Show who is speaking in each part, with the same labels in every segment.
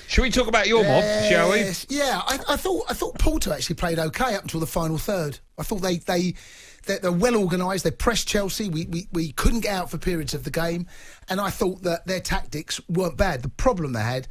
Speaker 1: Shall we talk about your mob, shall we?
Speaker 2: Yeah, I thought Porto actually played okay up until the final third. I thought they're well organised. They pressed Chelsea. We couldn't get out for periods of the game, and I thought that their tactics weren't bad. The problem they had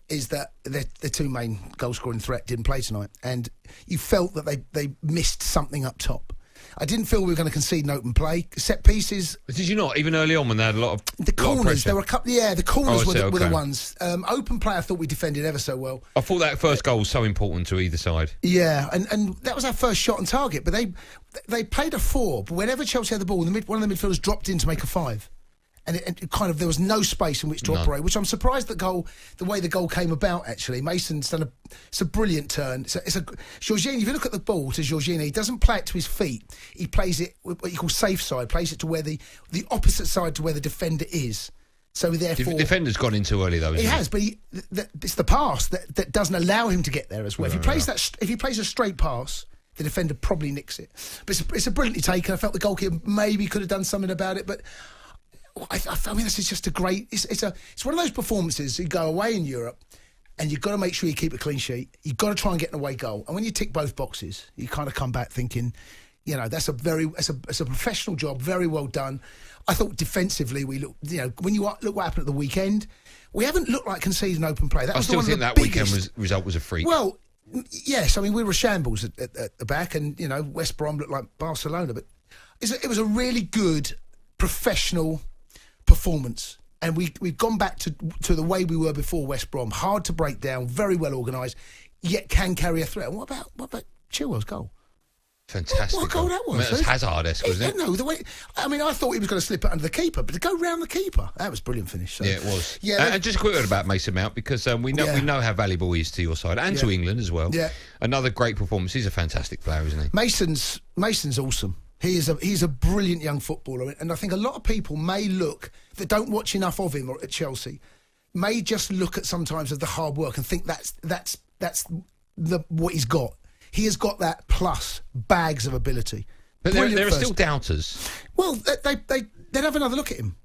Speaker 2: is that their two main goal-scoring threat didn't play tonight, and you felt that they missed something up top. I didn't feel we were going to concede an open play. Set pieces.
Speaker 1: Did you not? Even early on when they had a lot of
Speaker 2: the corners, there were a couple. Yeah, the corners were the ones. Open play, I thought we defended ever so well.
Speaker 1: I thought that first goal was so important to either side.
Speaker 2: Yeah, and that was our first shot on target. But they played a 4. But whenever Chelsea had the ball, one of the midfielders dropped in to make a 5. And it kind of, there was no space in which to operate, which I'm surprised the way the goal came about, actually. Mason's done it's a brilliant turn. Jorginho, if you look at the ball to Jorginho, he doesn't play it to his feet. He plays it, what he calls safe side, plays it to where the opposite side to where the defender is. So therefore...
Speaker 1: The defender's gone in too early, though, isn't he?
Speaker 2: He has, but it's the pass that doesn't allow him to get there as well. If he plays a straight pass, the defender probably nicks it. But it's a brilliantly taken. I felt the goalkeeper maybe could have done something about it, but... I mean, this is just a great... It's one of those performances. You go away in Europe and you've got to make sure you keep a clean sheet. You've got to try and get an away goal. And when you tick both boxes, you kind of come back thinking, that's a professional job, very well done. I thought defensively we looked, when you look what happened at the weekend, we haven't looked like conceding open play.
Speaker 1: I still think that weekend result was a freak.
Speaker 2: Well, yes, I mean, we were shambles at the back and, West Brom looked like Barcelona. But it was a really good professional performance, and we've gone back to the way we were before West Brom. Hard to break down, very well organised, yet can carry a threat. And what about Chilwell's goal?
Speaker 1: Fantastic.
Speaker 2: What goal that was?
Speaker 1: I mean, that was Hazard-esque, wasn't it?
Speaker 2: No, the way. I mean, I thought he was going to slip it under the keeper, but to go round the keeper, that was a brilliant finish. So.
Speaker 1: Yeah, it was.
Speaker 2: Yeah,
Speaker 1: and just a quick word about Mason Mount, because we know how valuable he is to your side and to England as well. Yeah. Another great performance. He's a fantastic player, isn't he?
Speaker 2: Mason's awesome. He's a brilliant young footballer, and I think a lot of people that don't watch enough of him at Chelsea may just look at sometimes of the hard work and think that's what he's got. He has got that plus bags of ability.
Speaker 1: But there are still doubters.
Speaker 2: Well, they'd have another look at him.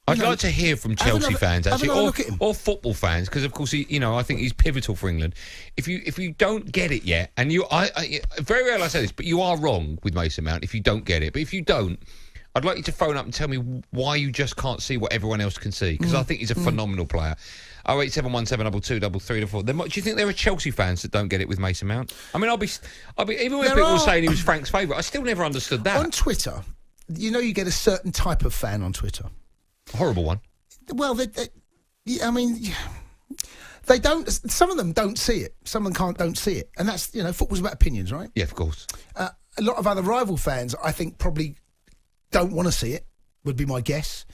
Speaker 1: I'd like to hear from Chelsea fans, actually, or football fans, because of course I think he's pivotal for England. If you don't get it yet, and I very rarely I say this, but you are wrong with Mason Mount if you don't get it. But if you don't, I'd like you to phone up and tell me why you just can't see what everyone else can see, because I think he's a phenomenal player. 08717223334. Do you think there are Chelsea fans that don't get it with Mason Mount? I mean, I'll be even when people were saying he was Frank's favourite, I still never understood that.
Speaker 2: On Twitter, you get a certain type of fan on Twitter.
Speaker 1: Horrible one. Well,
Speaker 2: they don't. Some of them don't see it. Some of them don't see it, and that's football's about opinions, right?
Speaker 1: Yeah, of course.
Speaker 2: A lot of other rival fans, I think, probably don't want to see it. Would be my guess,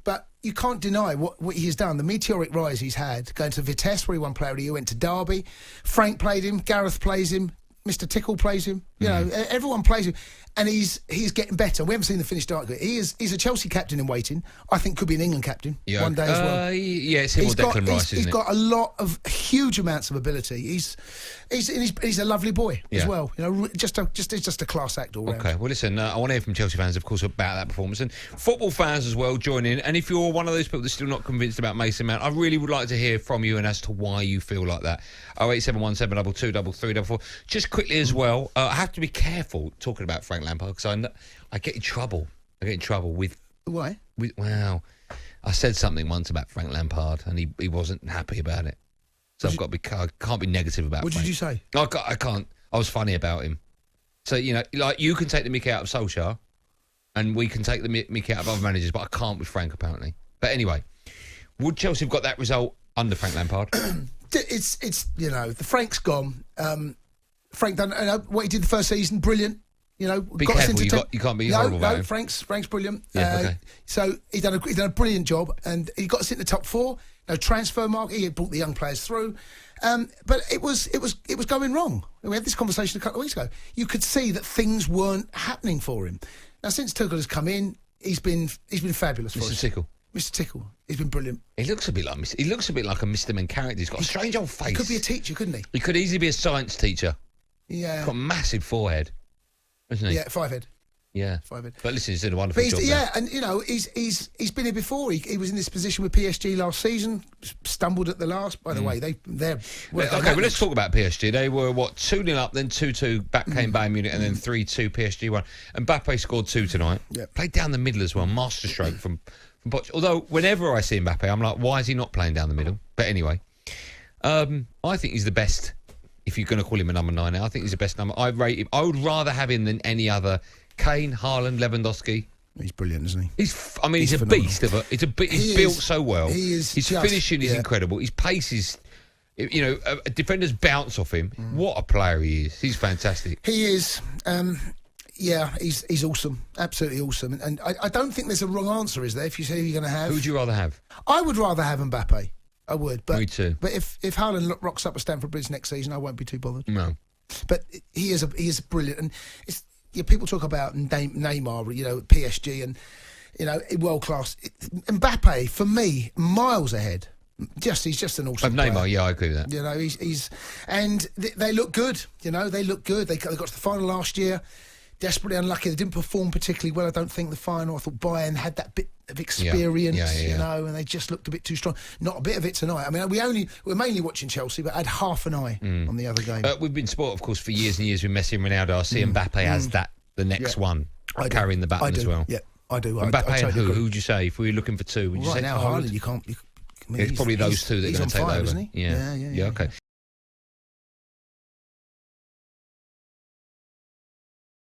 Speaker 2: but you can't deny what he has done. The meteoric rise he's had, going to Vitesse where he won Player of the Year, went to Derby. Frank played him. Gareth plays him. Mr. Tickle plays him. Everyone plays him. And he's getting better. We haven't seen the finished article. He's a Chelsea captain in waiting. I think could be an England captain one day as well.
Speaker 1: Yeah, it's him or Declan Rice, isn't it?
Speaker 2: He's got a lot of huge amounts of ability. He's a lovely boy as well. Just a class act all round.
Speaker 1: Okay, well listen, I want to hear from Chelsea fans, of course, about that performance, and football fans as well. Join in. And if you're one of those people that's still not convinced about Mason Mount, I really would like to hear from you and as to why you feel like that. 08717223334. Just quickly as well, I have to be careful talking about Frank Lampard because I get in trouble. With
Speaker 2: why?
Speaker 1: I said something once about Frank Lampard and he wasn't happy about it. So I can't be negative about.
Speaker 2: What
Speaker 1: Frank.
Speaker 2: Did you say?
Speaker 1: I can't. I was funny about him. So like you can take the mickey out of Solskjaer, and we can take the mickey out of other managers, but I can't with Frank apparently. But anyway, would Chelsea have got that result under Frank Lampard?
Speaker 2: It's the Frank's gone. Frank done what he did the first season, brilliant.
Speaker 1: Be careful. You can't be horrible about him.
Speaker 2: Frank's brilliant.
Speaker 1: Yeah, okay.
Speaker 2: So he done a brilliant job, and he got us in the top 4. No transfer market. He brought the young players through, but it was going wrong. We had this conversation a couple of weeks ago. You could see that things weren't happening for him. Now since Tuchel has come in, he's been fabulous for us. Mr. Tickle, he's been brilliant.
Speaker 1: He looks a bit like a Mr. Men character. He's got a strange old face.
Speaker 2: He could be a teacher, couldn't he?
Speaker 1: He could easily be a science teacher.
Speaker 2: Yeah.
Speaker 1: He's got a massive forehead, isn't he?
Speaker 2: Yeah, 5 head.
Speaker 1: Yeah.
Speaker 2: 5 in.
Speaker 1: But listen, he's doing a wonderful job.
Speaker 2: Yeah, and he's been here before. He was in this position with PSG last season. Stumbled at the last. By the way, they're
Speaker 1: okay. Well, let's talk about PSG. They were 2-0 up, then 2-2. Back came Bayern Munich, and then 3-2. PSG won. And Mbappe scored 2 tonight.
Speaker 2: Yep.
Speaker 1: Played down the middle as well. Masterstroke from Poch. Although whenever I see Mbappe, I'm like, why is he not playing down the middle? But anyway, I think he's the best. If you're going to call him a number 9 now, I think he's the best number. I rate him. I would rather have him than any other. Kane, Haaland, Lewandowski.
Speaker 2: He's brilliant, isn't he?
Speaker 1: He's a
Speaker 2: phenomenal.
Speaker 1: beast of a. He's built so well.
Speaker 2: He is.
Speaker 1: His finishing is incredible. His pace is. Defenders bounce off him. What a player he is. He's fantastic.
Speaker 2: He is. He's awesome. Absolutely awesome. And I don't think there's a wrong answer, is there? If you say who you're going to have,
Speaker 1: who would you rather have?
Speaker 2: I would rather have Mbappe. I would. But,
Speaker 1: me too.
Speaker 2: But if Haaland rocks up at Stamford Bridge next season, I won't be too bothered.
Speaker 1: No.
Speaker 2: But he is brilliant, and it's. People talk about Neymar, PSG, and world class. Mbappe, for me, miles ahead. He's just an awesome player.
Speaker 1: Neymar, yeah, I agree with that.
Speaker 2: He's and they look good. They look good. They got to the final last year. Desperately unlucky. They didn't perform particularly well. I don't think the final. I thought Bayern had that bit of experience, and they just looked a bit too strong. Not a bit of it tonight. I mean, we're mainly watching Chelsea, but I had half an eye on the other game.
Speaker 1: We've been sport, of course, for years and years with Messi and Ronaldo. I see Mbappe as the next one carrying the baton as well.
Speaker 2: Yeah, I do.
Speaker 1: Mbappe and who would you say if we were looking for two? Would you say
Speaker 2: now Haaland? You can't.
Speaker 1: It's probably those two that are going to take over.
Speaker 2: Isn't he?
Speaker 1: Yeah. Okay.